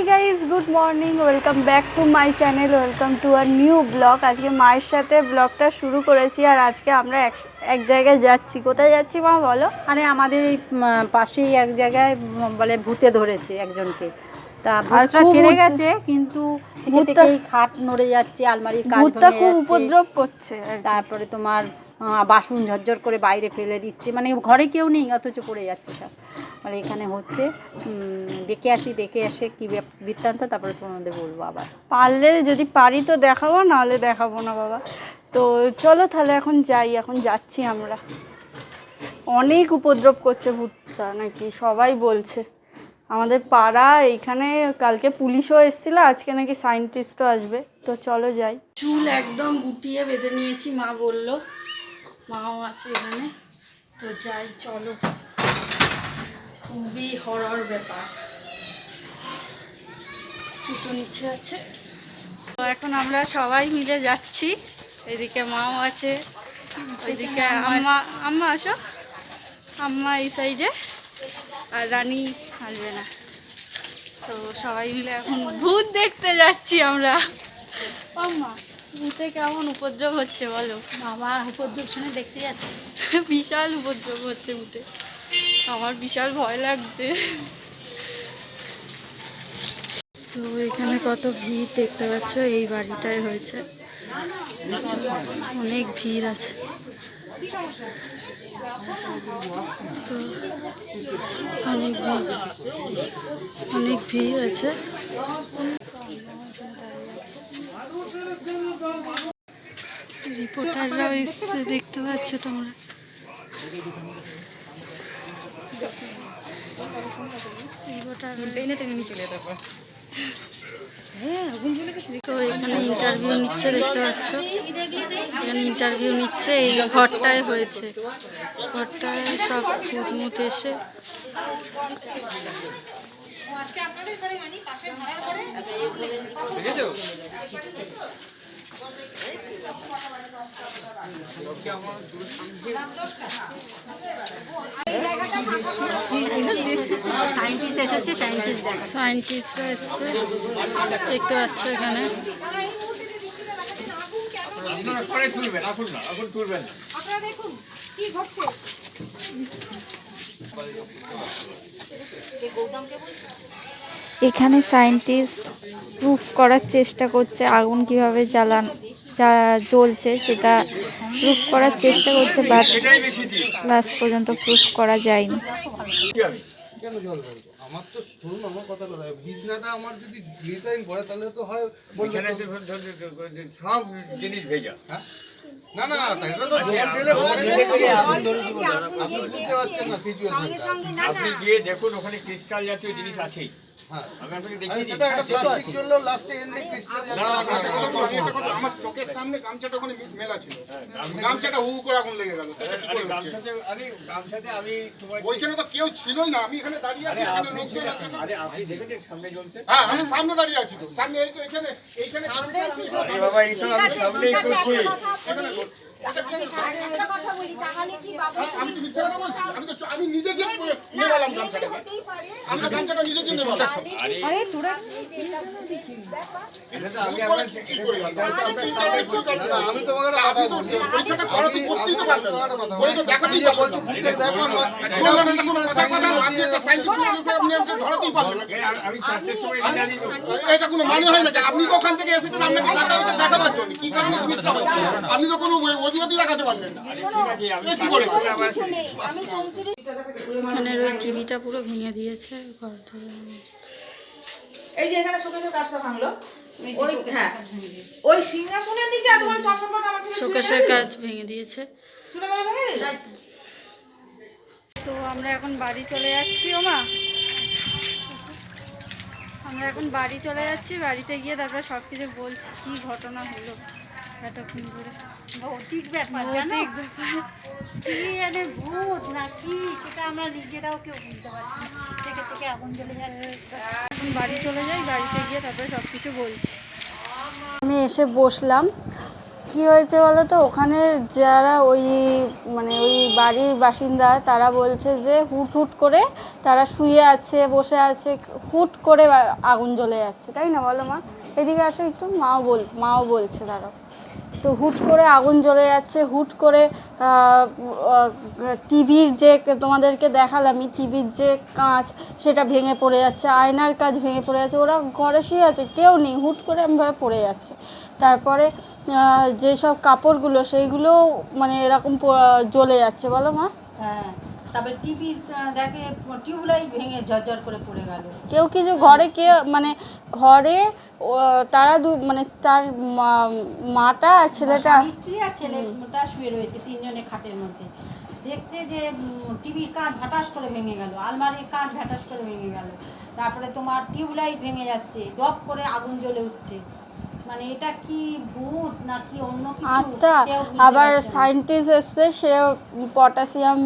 Guys, good morning, welcome back to my channel, welcome to our new blog. আজকে মায়ের সাথে ব্লগটা শুরু করেছি আর আজকে আমরা এক জায়গায় যাচ্ছি। কোথায় যাচ্ছি মা বলো? মানে আমাদের এই পাশেই এক জায়গায় বলে ভূতে ধরেছে একজনকে, তা ভূতটা ছেড়ে গেছে কিন্তু থেকে থেকেই খাট নড়ে যাচ্ছে, আলমারির কাঁচ ভেঙে খুব যাচ্ছে, উপদ্রব করছে। তারপরে তোমার বাসন ঝরঝর করে বাইরে ফেলে দিচ্ছে, মানে ঘরে কেউ নেই অথচ পড়ে যাচ্ছে সব। মানে এখানে হচ্ছে দেখে আসে কি বৃত্তান্ত, তারপরে তোমাদের বলবো আবার। পারলে যদি পারি তো দেখাবো, নাহলে দেখাবো না বাবা। তো চলো তাহলে এখন যাই, এখন যাচ্ছি আমরা। অনেক উপদ্রব করছে ভূতটা নাকি, সবাই বলছে। আমাদের পাড়া এইখানে কালকে পুলিশও এসেছিল, আজকে নাকি সায়েন্টিস্টও আসবে। তো চলো যাই। চুল একদম গুটিয়ে বেঁধে নিয়েছি, মা বললো, মাও আছে এখানে। তো যাই, চলো। খুবই হরর ব্যাপার। জুতো নিচে আছে। তো এখন আমরা সবাই মিলে যাচ্ছি। এদিকে মাও আছে, ওইদিকে আম্মা আসো, আম্মা এই সাইডে, আর রানী আসবে না। তো সবাই মিলে এখন ভূত দেখতে যাচ্ছি আমরা। আম্মা, ভূতে কেমন উপদ্রব হচ্ছে বলো? বাবা, উপদ্রব শুনে দেখতে যাচ্ছি। বিশাল উপদ্রব হচ্ছে ভূতে, আমার বিশাল ভয় লাগছে। তো এখানে কত ভিড় দেখতে পাচ্ছ, এই বাড়িটাই হয়েছে, অনেক ভিড় আছে। তো অনেক ভিড় আছে। রিপোর্টাররাও এসছে, দেখতে পাচ্ছ তোমরা। তো এখানে ইন্টারভিউ নিচ্ছে, দেখতে পাচ্ছ, এখানে ইন্টারভিউ নিচ্ছে। এই ঘরটায় হয়েছে, ঘরটায় সব ভূত এসে। সায়েন্টিস্টরা এসছে, দেখতে পাচ্ছ এখানে। এখানে সায়েন্টিস্ট প্রুফ করার চেষ্টা করছে আগুন কিভাবে জ্বলছে, সেটা প্রুফ করার চেষ্টা করছে, বাট লাস্ট পর্যন্ত প্রুফ করা যায়নি। কেন জল বলবো? আমার তো শুনুন, আমার কথা বিছনাটা আমার যদি ডিজাইন করে তাহলে তো হয় সব জিনিস ভেজা। হ্যাঁ, না না, তাই তো জল দিলে আপনি বুঝতে পারছেন না সিচুয়েশনটা। আপনি গিয়ে দেখুন, ওখানে ক্রিস্টাল জাতীয় জিনিস আছেই। হ্যাঁ, আমি আপনাকে দেখিয়ে সেটা একটা প্লাস্টিক জল লাস্টে এন্ডে ক্রিস্টাল আমার চোখের সামনে গামছাটা ওখানে মেলা ছিল, গামছাটা হু করে আগুন লেগে গেল। সেটা কি করে হচ্ছে? গামছাতে আমি ওইখানে তো কেউ ছিলই না, আমি এখানে দাঁড়িয়ে আছি, এখানে লোকজন আছে না। আরে আপনি দেখেছেন সামনে জ্বলতে? হ্যাঁ, আমি সামনে দাঁড়িয়ে আছি তো, সামনে এই তো এইখানে আরে বাবা, এই তো আমি সামনেই করছি। এখানে আমি তো মিথ্যা কথা বলছি? আমি নিজে গিয়ে নেবালাম গামছাটা, আমরা গামছাটা নিজে গিয়ে নেবালাম। আরে তোরা এটা তো আমি আপনার কি করে আমি তোমাকে আপনি তো পরীক্ষাটা করাতে করতেই তো পারবেন না, করে তো দেখাতেই পারবেন না। আপনি একটা সায়েন্টিস্ট আপনি একটা ধরাতেই পারবেন না। আমি চারটের সময় জানি তো। এটা কোনো মানে হয় না যে আপনি তো ওখান থেকে এসেছেন, আপনাকে টাকা হচ্ছে দেখাবার জন্য। কি কারণে জিনিসটা হচ্ছে আপনি তো কোনো অজুহাতই দেখাতে পারলেন না। কি করে এখানে ওই টিভিটা পুরো ভেঙে দিয়েছে, ঘর ধরে। এই যে এখানে শোকেসের কাজটা ভাঙলো, ওই হ্যাঁ ওই সিংহাসনের নিচে এত বড় চন্দনপাট আমার ছিল, শোকেসের কাজ ভেঙে দিয়েছে। শুনে মানে ভেঙে দিল। তো আমরা এখন বাড়ি চলে যাচ্ছি। ওমা, আমরা এখন বাড়ি চলে যাচ্ছি। বাড়িতে গিয়ে তারপরে সব কিছু বলছি, কী ঘটনা হলো এতক্ষণ ধরে। ভৌতিক ব্যাপার, কি জানে ভূত না কি, সেটা আমরা নিজেরাও কেউ বুঝতে পারছি না। থেকে আগুন জ্বলে যাচ্ছে। এখন বাড়ি চলে যাই, বাড়িতে গিয়ে তারপরে সব কিছু বলছি। আমি এসে বসলাম, কি হয়েছে বলো তো, ওখানে যারা ওই মানে ওই বাড়ির বাসিন্দা তারা বলছে যে হুট হুট করে তারা শুয়ে আছে, বসে আছে, হুট করে আগুন জ্বলে যাচ্ছে, তাই না বলো মা? এদিকে আসো একটু, মাও বলছে তারা। তো হুট করে আগুন জ্বলে যাচ্ছে, হুট করে টিভির যে তোমাদেরকে দেখালামই, টিভির যে কাঁচ সেটা ভেঙে পড়ে যাচ্ছে, আয়নার কাঁচ ভেঙে পড়ে যাচ্ছে, ওরা ঘরে শুয়ে আছে, কেউ নেই, হুট করে এমনভাবে পড়ে যাচ্ছে। তারপরে যেসব কাপড়গুলো সেইগুলো মানে এরকম জ্বলে যাচ্ছে, বলো মা? হ্যাঁ, তারপরে টিভি দেখে টিউবলাইট ভেঙে ঝরঝর করে পড়ে গেল। কেউ কিছু ঘরে মানে ঘরে তারা মানে তার মাটা আর ছেলেটা, স্ত্রী আর ছেলেটা শুয়ে রয়েছে তিনজনে খাটের মধ্যে, দেখছে যে টিভির কাঁচ ভাটাস করে ভেঙে গেল, আলমারির কাঁচ ভাটাস করে ভেঙে গেল, তারপরে তোমার টিউবলাইট ভেঙে যাচ্ছে, দপ করে আগুন জ্বলে উঠছে। মানে এটা কি ভূত নাকি অন্য কিছু আত্মা। কেউ বুঝতে আবার পারছে না। সায়েন্টিস্ট এসছে, সে পটাশিয়াম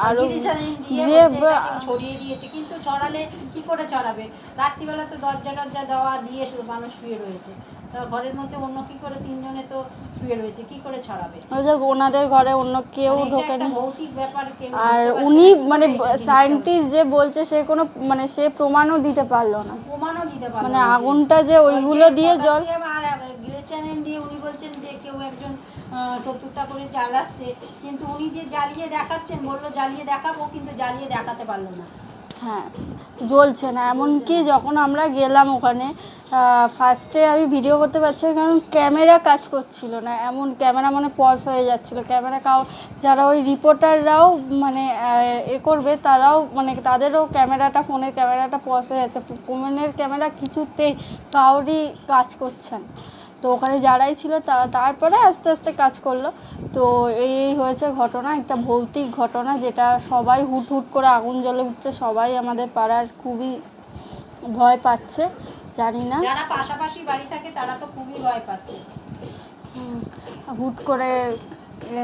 আরো গ্লিসারিন দিয়ে দিয়ে বলছে এটা কেউ ছড়িয়ে দিয়েছে, কিন্তু ছড়ালে কি করে ছড়াবে? রাত্রিবেলা তো দরজা দেওয়া দিয়ে মানুষ শুয়ে রয়েছে, তা ঘরের মধ্যে অন্য কি করে, তিনজনে তো শুয়ে রয়েছে, কি করে ছড়াবে? ওই যে ওনাদের ঘরে অন্য কেউ মানে এটা একটা ঢোকেনি। ভৌতিক ব্যাপার, কেউ আর বুঝতে পারছে উনি না কি করে মানে এই জিনিসটা সায়েন্টিস্ট যে বলছে সে কোনো মানে সে প্রমাণও দিতে পারলো না, হচ্ছে। প্রমাণও দিতে পারলো মানে না যে আগুনটা যে ওইগুলো দিয়ে জল। পটাশিয়াম আর গ্লিসারিন দিয়ে উনি বলছেন যে কেউ একজন শত্রুতা করে জ্বালাচ্ছে, কিন্তু উনি যে জ্বালিয়ে দেখাচ্ছেন, বললো জ্বালিয়ে দেখাবো, কিন্তু জ্বালিয়ে দেখাতে পারলো না। হ্যাঁ, জ্বলছে না। এমনকি যখন আমরা গেলাম ওখানে ফার্স্টে আমি ভিডিও করতে পারছি না, কারণ ক্যামেরা কাজ করছিল না, এমন ক্যামেরা মানে পজ হয়ে যাচ্ছিলো ক্যামেরা। যারা ওই রিপোর্টাররাও মানে এ করবে, তারাও মানে তাদেরও ক্যামেরাটা, ফোনের ক্যামেরাটা পজ হয়ে যাচ্ছে, ফোনের ক্যামেরা কিছুতেই কারোরই কাজ করছে না। তো ওখানে যারাই ছিল তারপরে আস্তে আস্তে কাজ করলো। তো এই হয়েছে ঘটনা, একটা ভৌতিক ঘটনা, যেটা সবাই হুট হুট করে আগুন জ্বলে উঠছে, সবাই আমাদের পাড়ার খুবই ভয় পাচ্ছে, জানি না যারা পাশাপাশি বাড়ি থাকে তারা তো খুবই ভয় পাচ্ছে। হুট করে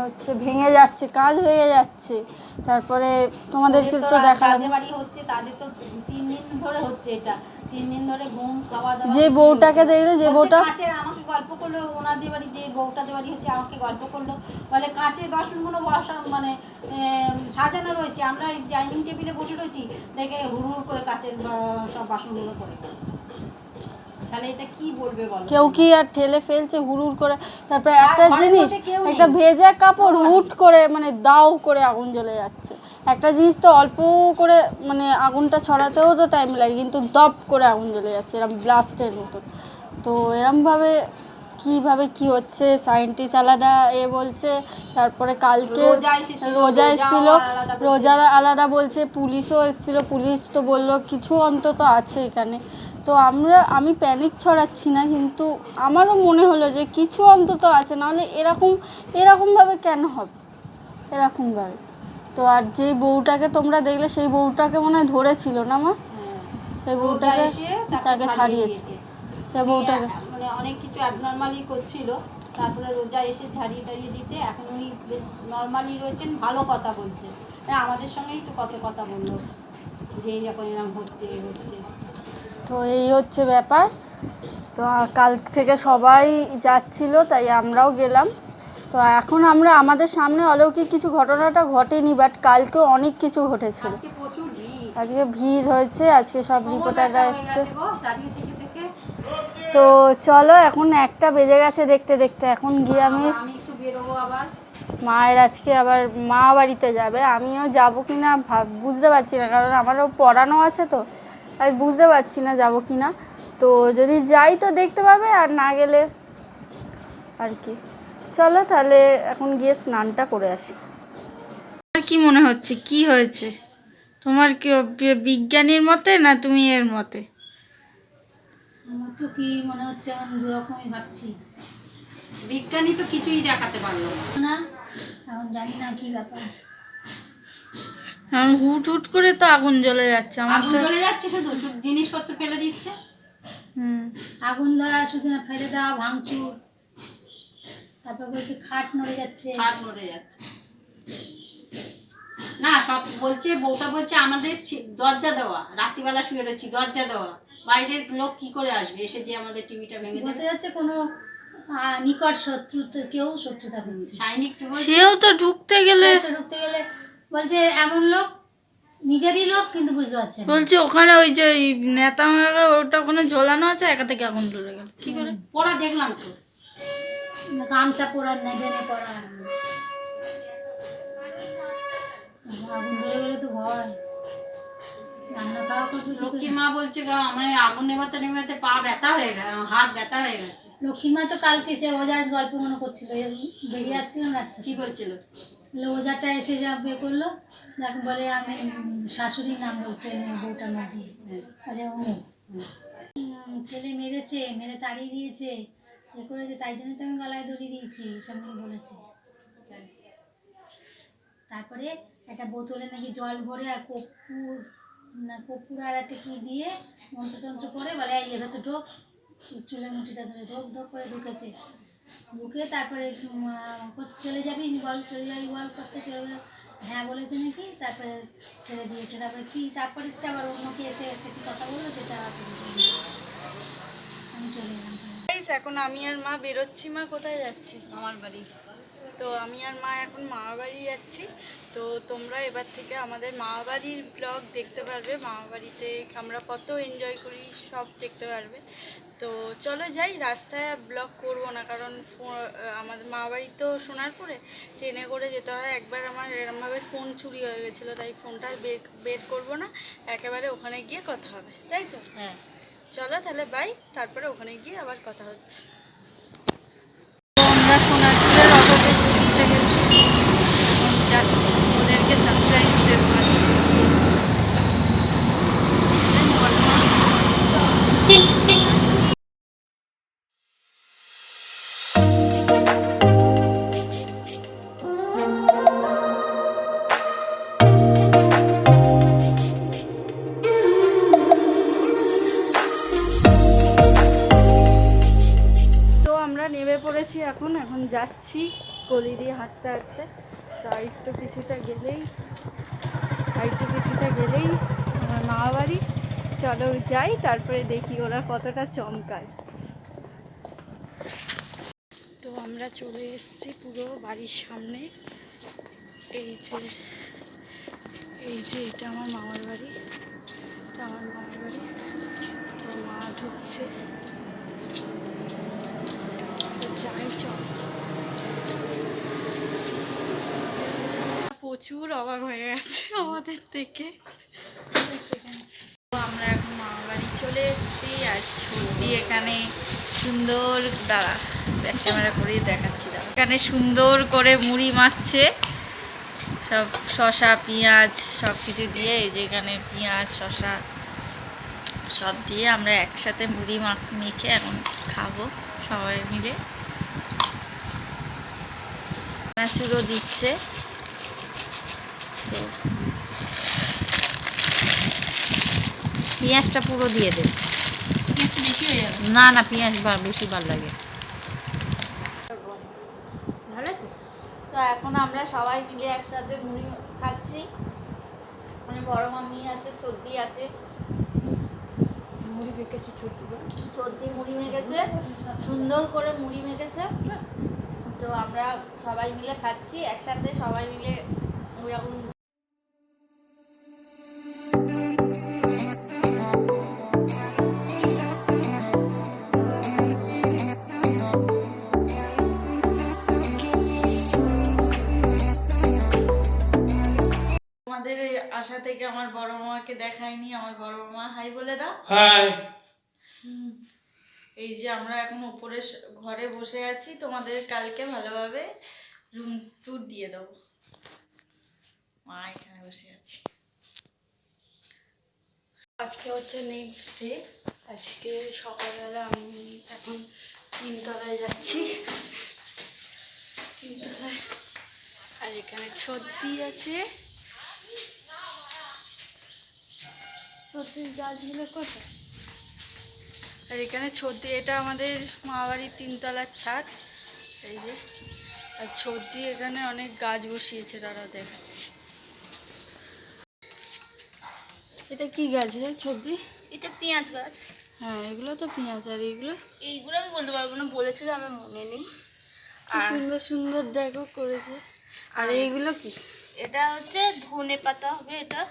হচ্ছে ভেঙে যাচ্ছে, কাজ হয়ে যাচ্ছে। তারপরে তোমাদেরকে তো দেখালাম কাজে বাড়ি হচ্ছে, তাদের তো 3 দিন ধরে হচ্ছে এটা, 3 দিন ধরে ঘুম খাওয়া দাওয়া যে বউটাকে দেখলে, যে বউটা কাঁচের, আমাকে গল্প করলো ওনাদের বাড়ি, যে বউটাদের বাড়ি হচ্ছে আমাকে গল্প করলো, বলে কাঁচের বাসনগুলো বসা মানে সাজানো রয়েছে, আমরা ডাইনিং টেবিলে বসে রয়েছি, দেখে হুড় হুড় করে কাঁচের সব বাসনগুলো পড়ে গেল। তাহলে এটা কি বলবে বলো? কেউ কি আর ঠেলে ফেলছে হুড় করে? তারপরে একটা ঘরের জিনিস, মধ্যে কেউ নেই। একটা ভেজা কাপড় হুট করে মানে দাও করে আগুন জ্বলে যাচ্ছে। একটা জিনিস তো অল্প করে মানে আগুনটা ছড়াতেও তো টাইম লাগে, কিন্তু দপ করে আগুন জ্বলে যাচ্ছে এরকম ব্লাস্টের মতো। তো এরমভাবে কীভাবে কি হচ্ছে, সায়েন্টিস্ট আলাদা বলছে, তারপরে কালকে রোজা এসেছিলো, রোজা আলাদা বলছে, পুলিশও এসেছিলো, পুলিশ তো বললো কিছু অন্তত আছে এখানে। তো আমি প্যানিক ছড়াচ্ছি না, কিন্তু আমারও মনে হলো যে কিছু অন্তত আছে, নাহলে এরকমভাবে কেন হবে, এরকমভাবে। তো আর যে বউটাকে তোমরা দেখলে, সেই বউটাকে মনে হয় ধরেছিল না মা, সেই বউটাকে তাকে ছাড়িয়েছে, সেই বউটাকে মানে অনেক কিছু অ্যাবনর্মালি করছিল, তারপরে রোজা এসে ঝাড়িয়ে টাড়িয়ে দিতে, এখন উনি বেশ নর্মালি রয়েছেন, ভালো কথা বলছেন। হ্যাঁ, আমাদের সঙ্গেই তো কত কথা বললো যে এইরকম এরকম হচ্ছে হচ্ছে। তো এই হচ্ছে ব্যাপার। তো কাল থেকে সবাই যাচ্ছিল, তাই আমরাও গেলাম। তো এখন আমাদের সামনে অলৌকিক কিছু ঘটনাটা ঘটেনি, বাট কালকেও অনেক কিছু ঘটেছিল। আজকে প্রচুর ভিড়, আজকে ভিড় হয়েছে, আজকে সব রিপোর্টাররা এসছে। দাঁড়িয়ে থেকে থেকে। তো চলো, এখন 1টা বেজে গেছে দেখতে দেখতে, এখন গিয়ে আমি একটু বেরোবো আবার। মায়ের আজকে আবার মা বাড়িতে যাবে, আমিও যাবো কি না বুঝতে পারছি না, কারণ আমারও পড়ানো আছে, তো আমি বুঝতে পারছি না যাবো কি না। তো যদি যাই তো দেখতে পাবে, আর না গেলে আর কি। চলো তাহলে এখন গিয়ে স্নানটা করে আসি। তোমার কি মনে হচ্ছে, কি হয়েছে তোমার? কি বিজ্ঞানীর মতে না তুমি এর মতে? আমার তো কি মনে হচ্ছে, এখন দুরকমই ভাবছি। বিজ্ঞানী তো কিছুই দেখাতে পারলো না, এখন জানি না কি ব্যাপার। এখন হুট হুট করে তো আগুন জ্বলে যাচ্ছে, আমার আগুন তো জ্বলে যাচ্ছে, শুধু জিনিসপত্র ফেলে দিচ্ছে। আগুন ধরা শুধু না, ফেলে দেওয়া, ভাঙচুর, তারপর বলছে খাট নড়ে যাচ্ছে। খাট নড়ে যাচ্ছে না, সব বলছে, বউটা বলছে আমাদের দরজা দেওয়া, রাত্রিবেলা শুয়ে রয়েছি, দরজা দেওয়া, বাইরের লোক কি করে আসবে, এসে যে আমাদের টিভিটা ভেঙে বলতে দেবে। যাচ্ছে কোনো নিকট শত্রুতে কেউ শত্রুতা করছে। সাইনিক একটু বলছে, সেও তো ঢুকতে গেলে সে তো ঢুকতে গেলে বলছে এমন লোক, নিজেরই লোক কিন্তু বুঝতে পারছে না। বলছে ওখানে ওই যে ওই নেতা মেয়েরা ওটা ওখানে ঝোলানো আছে, একা থেকে আগুন ধরে গেল কি করে? পড়া দেখলাম তো। গামছা পরার না, ডেনে পরা, আগুন ধরে গেলে তো ভয়, রান্না খাওয়া করবে কি করে? লক্ষ্মীর মা বলছে গো আমার আগুন নেভাতে নেভাতে পা ব্যথা হয়ে গেছে, হাত ব্যথা হয়ে গেছে। লক্ষ্মীর মা তো কালকে সে ওজার গল্প মনে করছিল, বেরিয়ে আসছিলাম রাস্তা, কি বলছিল? বলে ওজারটা এসে যা বিয়ে করলো, দেখ বলে আমি শাশুড়ির নাম বলছে বউটার নাম দিয়ে, বলে অমুক ছেলে মেরেছে, মেরে তাড়িয়ে দিয়েছে, এ করেছে, তাই জন্য তো আমি গলায় দড়ি দিয়েছি, এসব নিয়ে বলেছে। তারপরে একটা বোতলে নাকি জল ভরে আর কর্পূর আর একটা কি দিয়ে মন্ত্রতন্ত্র করে বলে এই এবার তো ঢোক, চুলের মুঠিটা ধরে ঢোক ঢোক করে ঢুকেছে, ঢুকে তারপরে চলে যাবি বল, চলে যাবি বল করতে, চলে যাবে, হ্যাঁ বলেছে নাকি, তারপরে ছেড়ে দিয়েছে। তারপরে কি তারপরে আবার অন্যকে এসে একটা কি কথা বললো, সেটা আবার আমি চলে এলাম। এখন আমি আর মা বেরোচ্ছি। মা কোথায় যাচ্ছি? আমার বাড়ি। তো আমি আর মা এখন মামাবাড়ি যাচ্ছি। তো তোমরা এবার থেকে আমাদের মামাবাড়ির ব্লগ দেখতে পারবে, মামাবাড়িতে আমরা কত এনজয় করি সব দেখতে পারবে। তো চলো যাই, রাস্তায় ব্লগ করব না, কারণ আমাদের মামাবাড়ি তো সোনারপুরে, ট্রেনে করে যেতে হয়। একবার আমার এরমভাবে ফোন চুরি হয়ে গেছিলো, তাই ফোনটা আর বের করবো না, একেবারে ওখানে গিয়ে কথা হবে, তাই তো? হ্যাঁ, চলো তাহলে বাই, তারপরে ওখানে গিয়ে আবার কথা হচ্ছে। আমরা সোনারপুরের অটোতে ঘুরতে গেছি, যাচ্ছি ওদেরকে সারপ্রাইজ দেবো আজকে। তো আমরা নেমে পড়েছি, এখন যাচ্ছি গলি দিয়ে হাঁটতে হাঁটতে। তো আর একটু কিছুটা গেলেই আমার মামা বাড়ি। চলো যাই, তারপরে দেখি ওরা কতটা চমকায়। তো আমরা চলে এসেছি পুরো বাড়ির সামনে। এই যে এটা আমার মামার বাড়ি, তো মা ঢুকছে, যাই চল। প্রচুর অবাক হয়ে গেছে আমাদের থেকে। আমরা এখন মামা বাড়ি চলে এসেছি, আর ছুটি এখানে সুন্দর ব্যাক ক্যামেরা করেই দেখাচ্ছি, এখানে সুন্দর করে মুড়ি মাখছে, সব শসা পেঁয়াজ সব কিছু দিয়ে। এই যে এখানে পেঁয়াজ শসা সব দিয়ে আমরা একসাথে মুড়ি মেখে এখন খাবো সবাই মিলে। চুড়ো দিচ্ছে, তো পেঁয়াজটা পুরো দিয়ে দেবে, বেশি হয়ে যাবে না, না পেঁয়াজ বেশি ভালো লাগে, ভালো আছে। তো এখন আমরা সবাই মিলে একসাথে মুড়ি খাচ্ছি, মানে বড় মামি আছে, সর্দি আছে, মুড়ি মেখেছে, সর্দি মুড়ি মেখেছে, সুন্দর করে মুড়ি মেখেছে। তো আমরা সবাই মিলে খাচ্ছি একসাথে, সবাই মিলে ওরকম। আমাদের আশা থেকে আমার বড় মামাকে দেখায়নি, আমার বড় মামা হাই বলে দাও। হাই। এই যে আমরা এখন উপরে ঘরে বসে আছি, তোমাদের কালকে ভালোভাবে রুম ট্যুর দিয়ে দেবো। মা এখানে বসে আছি। আজকে হচ্ছে নেক্সট ডে, আজকে সকালবেলা আমি এখন 3 তলায় যাচ্ছি, 3 তলায়। আর এখানে ছত্তি আছে, ছত্তির গাছগুলো কোথায়? আর এখানে ছত্তি, এটা আমাদের মামাবাড়ির 3 তলার ছাদ, এই যে। আর ছত্তি এখানে অনেক গাছ বসিয়েছে, তারা দেখাচ্ছি। এটা কি গাছ রে ছত্তি? এটা পেঁয়াজ গাছ। হ্যাঁ এগুলো তো পেঁয়াজ, আর এগুলো এইগুলো আমি বলতে পারবো না, বলেছিল আমার মনে নেই। কি সুন্দর সুন্দর দেখো করেছে। আর এইগুলো কি? এটা হচ্ছে ধনে পাতা হবে এটা,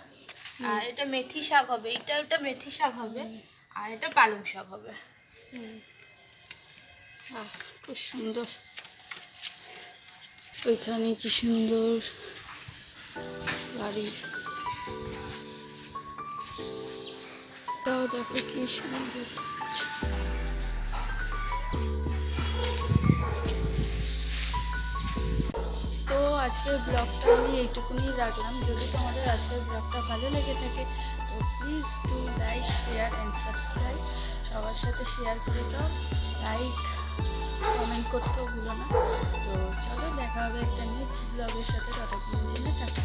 আর এটা মেথি শাক হবে, এটা মেথি শাক হবে, আর এটা পালং শাক হবে। খুব সুন্দর। ওইখানে কি সুন্দর বাড়ি, তাও দেখো কি সুন্দর লাগছে। তো আজকের ব্লগটা আমি এইটুকুনি রাখলাম। যদি তোমাদের আজকের ব্লগটা ভালো লেগে থাকে তো please do like, share and subscribe. সবার সাথে শেয়ার করে দাও, লাইক কমেন্ট করতেও ভুলো না। তো চলো দেখা হবে একটা নেক্সট ব্লগের সাথে, ততক্ষণের জন্য টাটা।